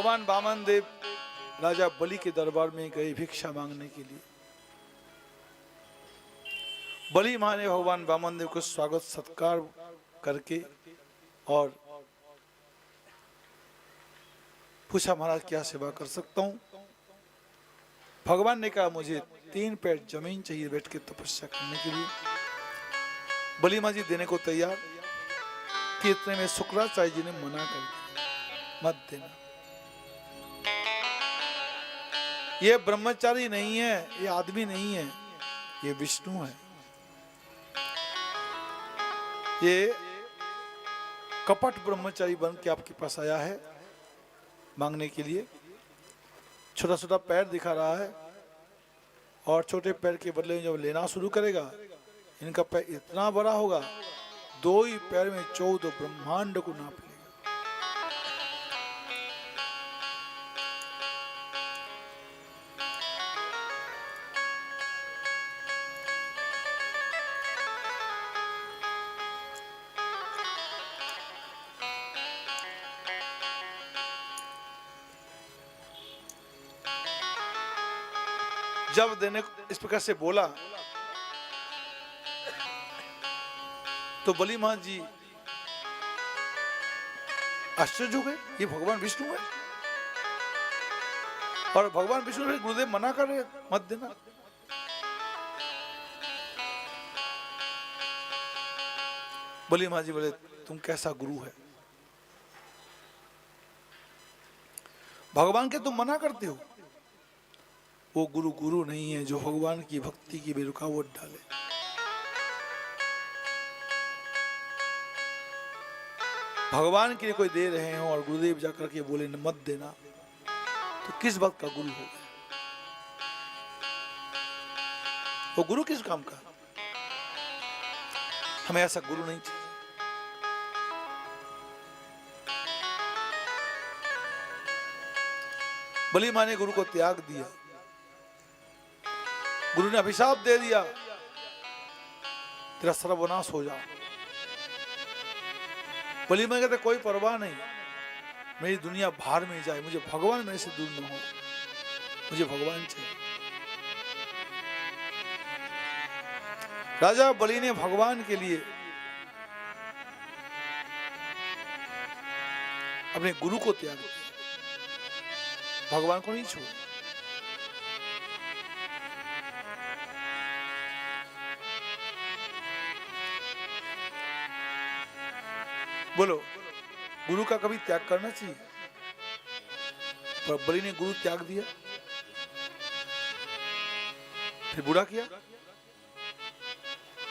भगवान वामन देव राजा बलि के दरबार में गए भिक्षा मांगने के लिए। बलि मां ने भगवान वामन देव को स्वागत सत्कार करके और पूछा, महाराज क्या सेवा कर सकता हूं? भगवान ने कहा, मुझे 3 पैर जमीन चाहिए बैठ के तपस्या करने के लिए। बलि मां जी देने को तैयार कि इतने में शुक्राचार्य जी ने मना कर दिया, मत देना। ये ब्रह्मचारी नहीं है, ये आदमी नहीं है, ये विष्णु है। ये कपट ब्रह्मचारी बन के आपके पास आया है मांगने के लिए। छोटा छोटा पैर दिखा रहा है और छोटे पैर के बदले में जब लेना शुरू करेगा, इनका पैर इतना बड़ा होगा, 2 ही पैर में 14 ब्रह्मांड को नाप लेगा। जब देने इस प्रकार से बोला तो बलि महाराज जी आश्चर्य हो गए, ये भगवान विष्णु है और भगवान विष्णु से गुरुदेव मना कर रहे मत देना। बलि महाराज जी बोले, तुम कैसा गुरु है, भगवान के तुम मना करते हो? वो गुरु गुरु नहीं है जो भगवान की भक्ति की भी रुकावट डाले। भगवान के लिए कोई दे रहे हो और गुरुदेव जाकर के बोले मत देना, तो किस बात का गुरु होगा? वो गुरु किस काम का? हमें ऐसा गुरु नहीं चाहिए। बलि मां ने गुरु को त्याग दिया, गुरु ने अभिशाप दे दिया, तेरा सर्वनाश हो जा। बलि मां कहते कोई परवाह नहीं, मेरी दुनिया बाहर में जाए, मुझे भगवान मेरे से दूर न हो, मुझे भगवान चाहिए। राजा बलि ने भगवान के लिए अपने गुरु को त्याग दिया, भगवान को नहीं छोड़ा। बोलो, गुरु का कभी त्याग करना चाहिए? पर बलि ने गुरु त्याग दिया, फिर बुरा किया।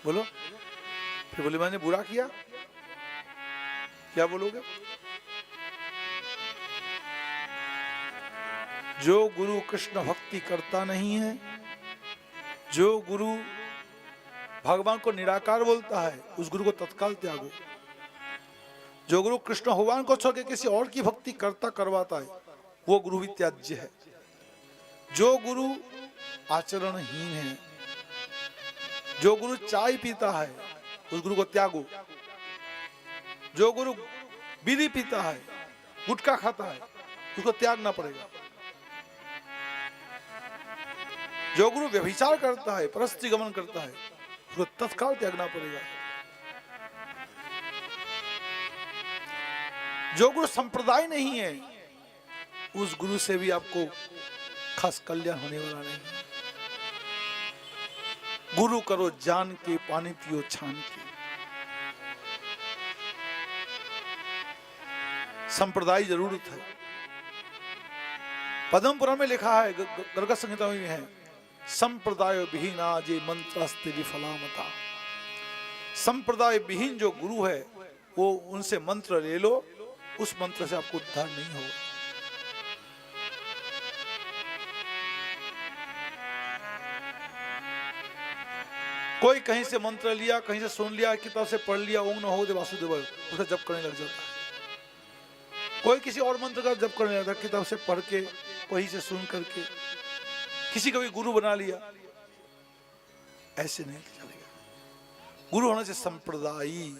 बोलो, फिर बलि ने बुरा किया, क्या बोलोगे? जो गुरु कृष्ण भक्ति करता नहीं है, जो गुरु भगवान को निराकार बोलता है, उस गुरु को तत्काल त्यागो। जो गुरु कृष्ण भगवान को छोड़ के किसी और की भक्ति करता करवाता है, वो गुरु भी त्याज्य है। जो गुरु आचरणहीन है, जो गुरु चाय पीता है, उस गुरु को त्यागो। जो गुरु बीड़ी पीता है, गुटखा खाता है, उसको त्यागना पड़ेगा। जो गुरु व्यभिचार करता है, परस्त्री गमन करता है, उसको तत्काल त्यागना पड़ेगा। जो गुरु संप्रदाय नहीं है, उस गुरु से भी आपको खास कल्याण होने वाला नहीं। गुरु करो जान के, पानी पियो छान के। संप्रदाय जरूरत है। पद्म पुराण में लिखा है, गर्ग संहिता में है, संप्रदाय विहीना जे मंत्रास्ते विफलामता। संप्रदाय विहीन जो गुरु है, वो उनसे मंत्र ले लो, उस मंत्र से आपको उद्धार नहीं होगा। कोई कहीं से मंत्र लिया, कहीं से सुन लिया, किताब से पढ़ लिया, ओम नमो भगवते वासुदेवाय, उसे जप करने लग जाता है। कोई किसी और मंत्र का जप करने लगता है, किताब से पढ़ के, वहीं से सुन करके, किसी का भी गुरु बना लिया। ऐसे नहीं चलेगा। गुरु होने से संप्रदायी,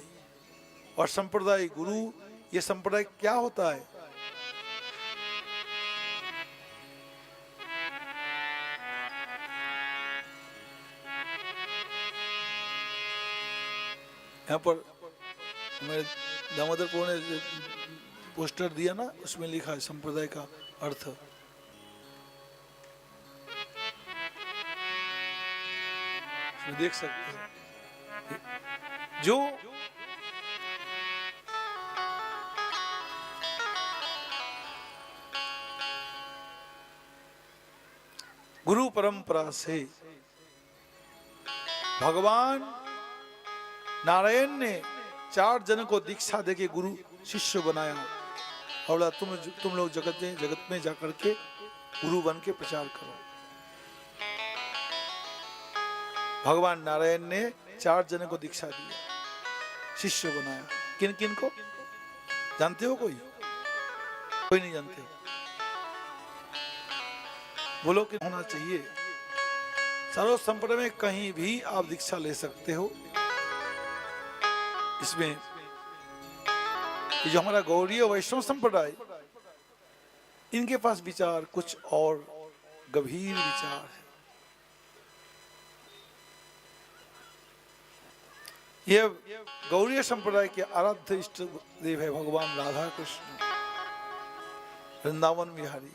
और संप्रदाय गुरु, ये संप्रदाय क्या होता है? यहाँ पर मेरे दामोदर प्रभु ने जो पोस्टर दिया ना, उसमें लिखा है संप्रदाय का अर्थ। उसमें देख सकते हैं जो गुरु परंपरा से भगवान नारायण ने 4 जन को दीक्षा देके गुरु शिष्य बनाया और बोला तुम लोग जगत में जाकर के गुरु बन के प्रचार करो। भगवान नारायण ने 4 जन को दीक्षा दी, शिष्य बनाया। किन किन को जानते हो? कोई नहीं जानते हो? बोलो कि होना चाहिए। सर्व संप्रदाय में कहीं भी आप दीक्षा ले सकते हो। इसमें ये जो हमारा गौड़ीय वैष्णव संप्रदाय, इनके पास विचार कुछ और गंभीर विचार है। ये गौड़ीय संप्रदाय के आराध्य इष्ट देव है भगवान राधा कृष्ण, वृंदावन बिहारी।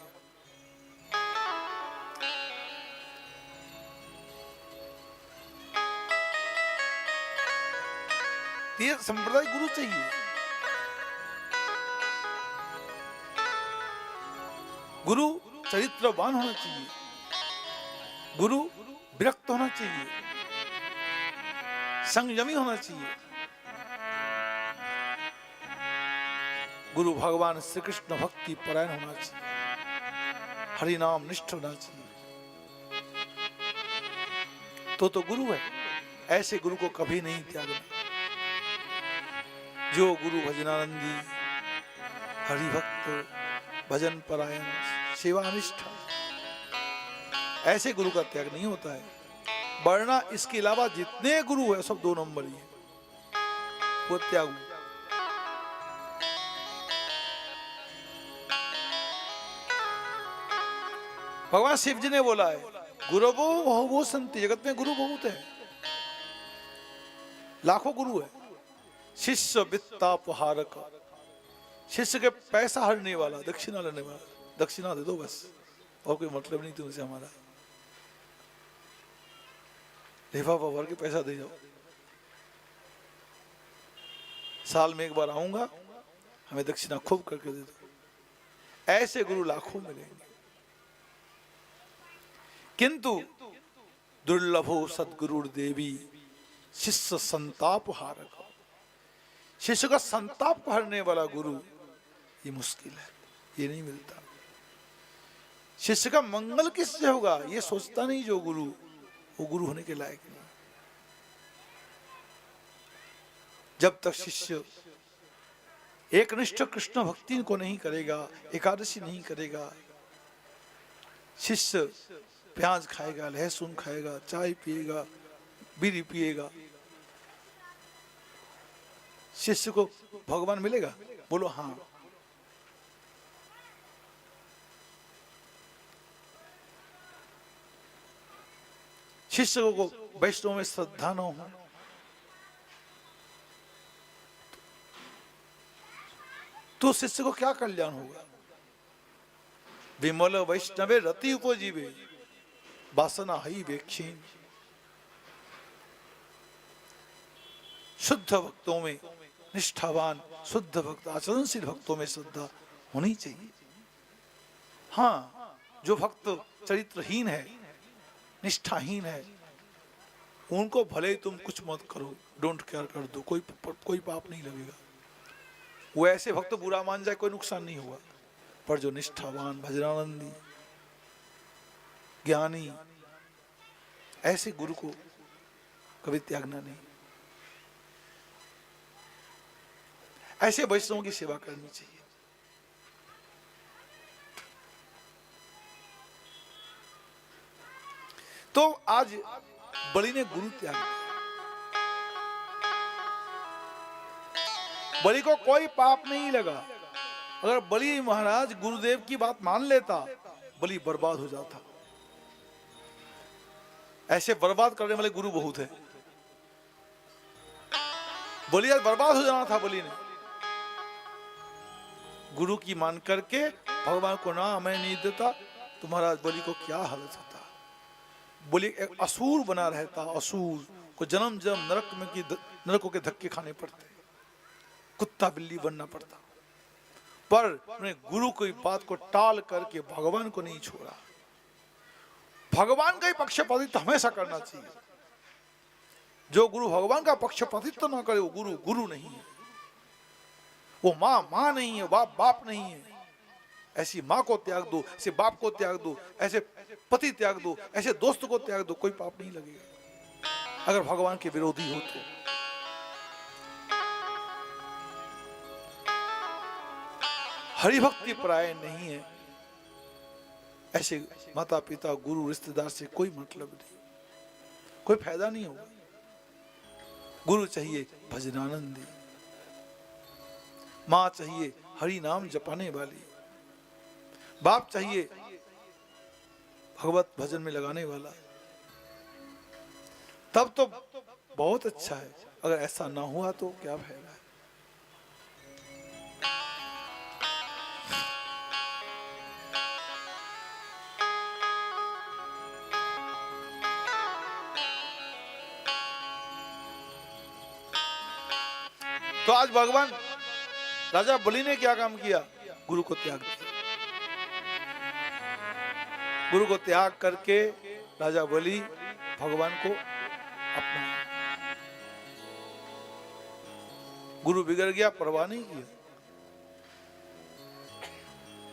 ये संप्रदाय गुरु चाहिए। गुरु चरित्रवान होना चाहिए, गुरु विरक्त होना चाहिए, संयमी होना चाहिए। गुरु भगवान श्री कृष्ण भक्ति परायण होना चाहिए, हरि नाम निष्ठ होना चाहिए, तो गुरु है। ऐसे गुरु को कभी नहीं त्यागना। जो गुरु भजनानंदी, हरिभक्त, भजन परायण, सेवानिष्ठा, ऐसे गुरु का त्याग नहीं होता है। वरना इसके अलावा जितने गुरु है सब 2 नंबर ही है, वो त्याग। भगवान शिव जी ने बोला है, गुरवो बहु संति। जगत में गुरु बहुत है, लाखों गुरु है। शिष्य वित्तापहारक, शिष्य के पैसा हरने वाला, दक्षिणा लेने वाला। दक्षिणा दे दो बस, और कोई मतलब नहीं तुमसे हमारा। लिफाफा भर के पैसा दे जाओ। साल में 1 बार आऊंगा, हमें दक्षिणा खूब करके दे दो। ऐसे गुरु लाखों मिलेंगे। किंतु दुर्लभो सदगुरु देवी शिष्य संताप हारक। शिष्य का संताप को हरने वाला गुरु ये मुश्किल है, ये नहीं मिलता। शिष्य का मंगल किससे होगा ये सोचता नहीं जो गुरु, वो गुरु होने के लायक नहीं। जब तक शिष्य एकनिष्ठ कृष्ण भक्ति को नहीं करेगा, एकादशी नहीं करेगा, शिष्य प्याज खाएगा, लहसुन खाएगा, चाय पिएगा, बीड़ी पिएगा, शिष्य को भगवान मिलेगा? बोलो हाँ। शिष्य को वैष्णव में श्रद्धा न हो तो शिष्य को क्या कल्याण होगा? विमल वैष्णवे रति उपजीवे वासना हई वेक्षीन। शुद्ध भक्तों में निष्ठावान, शुद्ध भक्त, आचरणशील भक्तों में श्रद्धा होनी चाहिए। हाँ, जो भक्त चरित्रहीन है, निष्ठाहीन है, उनको भले तुम कुछ मत करो, डोंट केयर कर दो, कोई पाप नहीं लगेगा। वो ऐसे भक्त बुरा मान जाए, कोई नुकसान नहीं होगा। पर जो निष्ठावान, भजनानंदी, ज्ञानी, ऐसे गुरु को कभी त्यागना नहीं। ऐसे वैष्णवों की सेवा करनी चाहिए। तो आज बलि ने गुरु त्याग दिया। बलि को कोई पाप नहीं लगा। अगर बलि महाराज गुरुदेव की बात मान लेता, बलि बर्बाद हो जाता। ऐसे बर्बाद करने वाले गुरु बहुत है। बलि आज बर्बाद हो जाना था बलि ने। गुरु की मान करके भगवान को ना मैं नहीं देता तो महाराज बलि को क्या हालत होता। बलि एक असुर बना रहता, असुर को जन्म जन्म नरक में की नरकों के धक्के खाने पड़ते, कुत्ता बिल्ली बनना पड़ता, पर उन्हें गुरु की बात को टाल करके भगवान को नहीं छोड़ा। भगवान का ही पक्षपातित्व हमेशा करना चाहिए। जो गुरु भगवान का पक्षपातित्व ना करे वो गुरु गुरु नहीं है, वो माँ माँ नहीं है, बाप बाप नहीं है। ऐसी माँ को त्याग दो, ऐसे बाप को त्याग दो, ऐसे पति त्याग दो, ऐसे दोस्त को त्याग दो, कोई पाप नहीं लगेगा अगर भगवान के विरोधी हो तो। हरिभक्ति परायण नहीं है, ऐसे माता पिता गुरु रिश्तेदार से कोई मतलब नहीं, कोई फायदा नहीं होगा। गुरु चाहिए भजनानंदी, माँ चाहिए हरि नाम जपाने वाली, बाप चाहिए भगवत भजन में लगाने वाला। तब तो बहुत अच्छा है, अगर ऐसा ना हुआ तो क्या फायदा है। तो आज भगवान राजा बलि ने क्या काम किया? गुरु को त्याग दिया। गुरु को त्याग करके राजा बलि भगवान को अपना, गुरु बिगड़ गया, परवाह नहीं किया।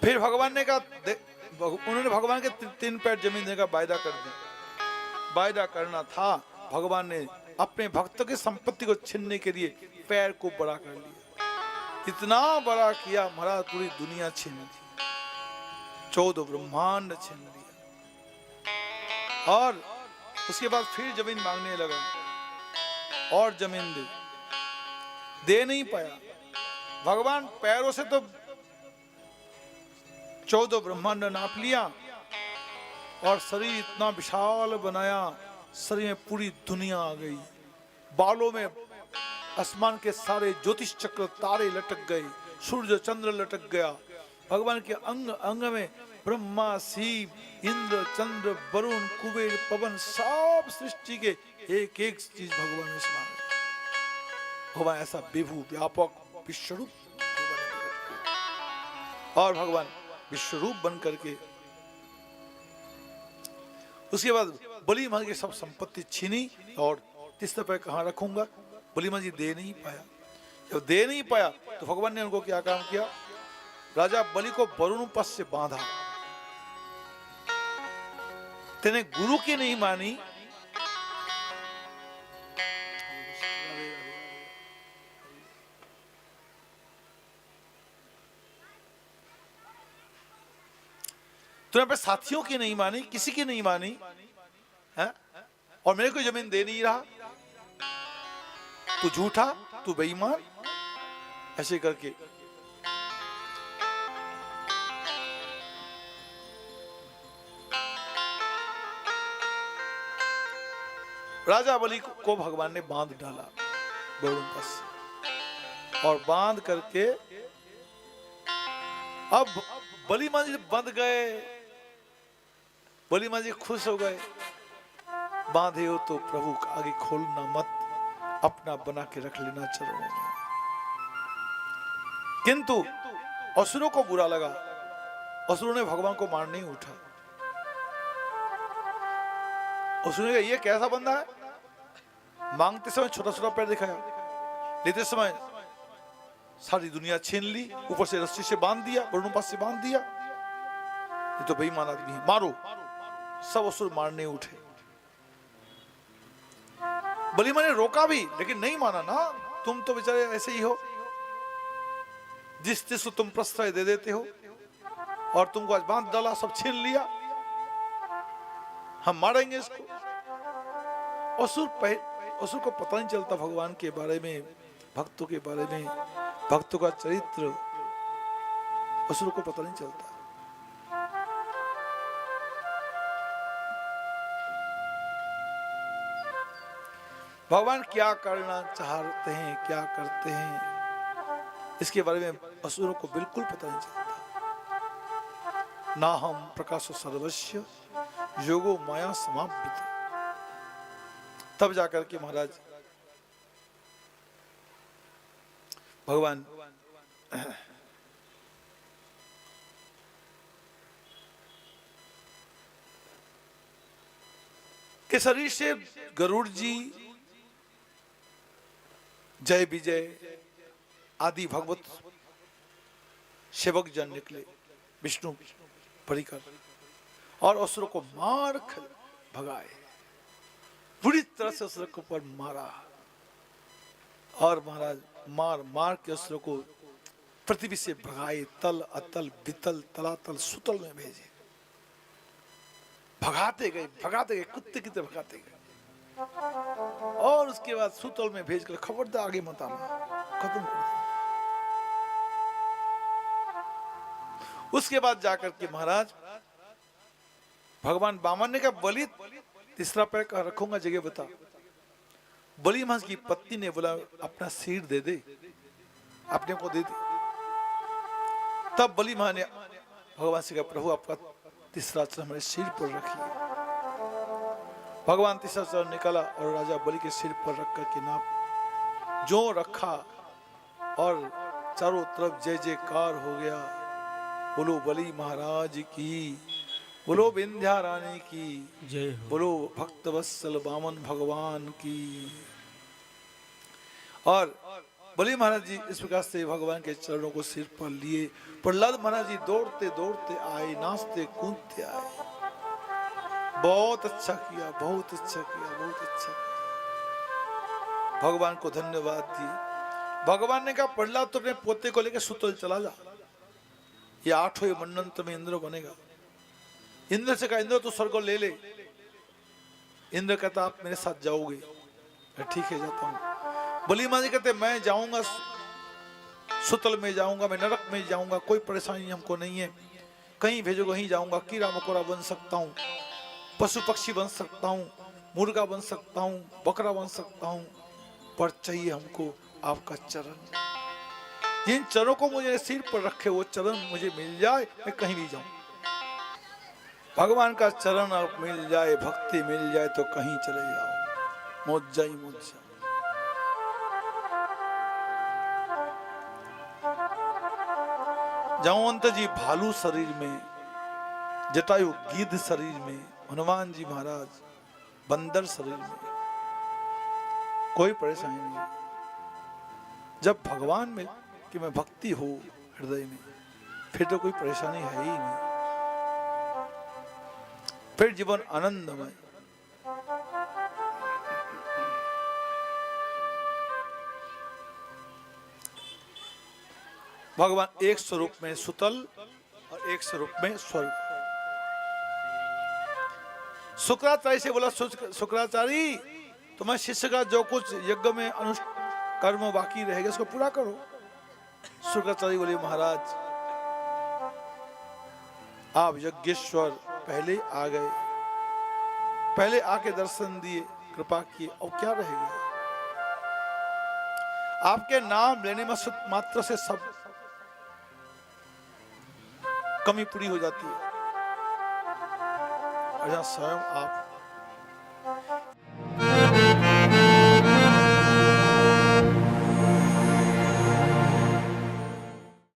फिर भगवान ने कहा, उन्होंने भगवान के 3 पैर जमीन देने का वायदा कर दिया। वायदा करना था, भगवान ने अपने भक्तों की संपत्ति को छीनने के लिए पैर को बड़ा कर लिया। इतना बड़ा किया महाराज, पूरी दुनिया छीन ली, 14 ब्रह्मांड छीन लिया। और उसके बाद फिर जमीन मांगने लगा, और जमीन दे नहीं पाया। भगवान पैरों से तो 14 ब्रह्मांड नाप लिया, और शरीर इतना विशाल बनाया, शरीर में पूरी दुनिया आ गई। बालों में आसमान के सारे ज्योतिष चक्र तारे लटक गए, सूर्य चंद्र लटक गया। भगवान के अंग अंग में ब्रह्मा शिव इंद्र चंद्र वरुण कुबेर पवन, सब सृष्टि के एक एक चीज भगवान में समा गई। भगवान ऐसा विभू व्यापक विश्वरूप, और भगवान विश्वरूप बन करके उसके बाद बलि महाराज की सब संपत्ति छीनी, और तीसरे पैर कहाँ रखूंगा? बलि महाराज जी दे नहीं पाया। जब दे नहीं पाया तो भगवान ने उनको क्या काम किया? राजा बलि को वरुण पद से बांधा। तेने गुरु की नहीं मानी, तूने अपने साथियों की नहीं मानी, किसी की नहीं मानी है? और मेरे को जमीन दे नहीं रहा, तू झूठा, तू बेईमान, ऐसे करके राजा बलि को भगवान ने बांध डाला वरुण पद से, और बांध करके अब बलि महाराज जी बंध गए। बलि महाराज जी खुश हो गए, बांधे हो तो प्रभु आगे खोलना मत, अपना बना के रख लेना चरणों में। किंतु असुरों को बुरा लगा, असुरों ने भगवान को मारने ही उठा। असुरों ने कहा, ये कैसा बंदा है? मांगते समय छोटा छोटा पैर दिखाया, लेते समय सारी दुनिया छीन ली, ऊपर से रस्सी से बांध दिया, वरुण पद से बांध दिया। ये तो बेईमान आदमी है, मारो। सब असुर मारने उठे। बलि महाराज ने रोका भी, लेकिन नहीं माना ना, तुम तो बेचारे ऐसे ही हो, जिस जिसको तुम प्रश्रय दे देते हो, और तुमको आज बांध डाला, सब छीन लिया, हम मारेंगे इसको। असुर को पता नहीं चलता भगवान के बारे में, भक्तों के बारे में, भक्तों का चरित्र असुर को पता नहीं चलता। भगवान क्या करना चाहते हैं, क्या करते हैं, इसके बारे में असुरों को बिल्कुल पता नहीं चलता। ना हम प्रकाश सर्वस्व योगो माया समाप्त। तब जाकर के महाराज भगवान के शरीर से गरुड़ जी, जय विजय आदि भगवत सेवक जन निकले, विष्णु परिकर, और असुरों को मार भगाए, पूरी तरह से असुरों को पर मारा। और महाराज मार मार के असुरों को पृथ्वी से भगाए, तल अतल बितल तलातल सुतल में भेजे। भगाते गए कुत्ते की तरह भगाते गए, और उसके बाद सुतल में भेजकर खबरदार आगे मत आना, खत्म कर दिया। उसके बाद जाकर के महाराज भगवान वामन ने कहा, बलि तीसरा पैर कहाँ रखूंगा, जगह बता। बलि महाराज की पत्नी ने बोला, अपना सिर दे दे, अपने को दे दे। तब बलि महाराज ने भगवान से कहा, प्रभु आपका तीसरा चरण हमारे सिर पर रखिए। भगवान तीसरा चरण निकाला और राजा बलि के सिर पर रख कर के नाप जो रखा, और चारों तरफ जय जयकार हो गया। बोलो बलि महाराज की, बोलो विंध्या रानी की जय, बोलो भक्त वत्सल वामन भगवान की। और बलि महाराज जी इस प्रकार से भगवान के चरणों को सिर पर लिए। प्रहलाद महाराज जी दौड़ते दौड़ते आए, नाचते कूदते आए। बहुत अच्छा किया, बहुत अच्छा किया, बहुत अच्छा किया। भगवान को धन्यवाद दिए। भगवान ने कहा, प्रहलाद तो अपने पोते को लेकर सुतल चला जा, ये 8वें मन्वंतर में इंद्र बनेगा। इंद्र से कहा, इंद्र तू स्वर्ग ले ले। इंद्र कहता, आप मेरे साथ जाओगे? ठीक है, जाता हूं। बलि महाराज कहते, मैं जाऊंगा, सुतल में जाऊंगा, मैं नरक में जाऊंगा, कोई परेशानी हमको नहीं है, कहीं भेजो कहीं जाऊंगा, कीड़ा मकोड़ा बन सकता हूँ, पशु पक्षी बन सकता हूँ, मुर्गा बन सकता हूँ, बकरा बन सकता हूँ, पर चाहिए हमको आपका चरण। जिन चरणों को मुझे सिर पर रखे वो चरण मुझे मिल जाए, मैं कहीं भी जाऊं। भगवान का चरण आप मिल जाए, भक्ति मिल जाए तो कहीं चले जाओ, मौज ही मौज। जामवंत जी भालू शरीर में, जटायु गिद्ध शरीर में, हनुमान जी महाराज बंदर शरीर में, कोई परेशानी नहीं। जब भगवान में कि मैं भक्ति हो हृदय में, फिर तो कोई परेशानी है ही नहीं, फिर जीवन आनंदमय। भगवान एक स्वरूप में सुतल और एक स्वरूप में स्वर्ग। शुक्राचार्य से बोला, शुक्राचार्य तुम्हारे शिष्य का जो कुछ यज्ञ में कर्म बाकी रहेगा उसको पूरा करो। शुक्राचार्य बोले, महाराज आप यज्ञेश्वर पहले आ गए, पहले आके दर्शन दिए, कृपा किए, और क्या रहेगा? आपके नाम लेने में मात्र से सब कमी पूरी हो जाती है। स्वयं आप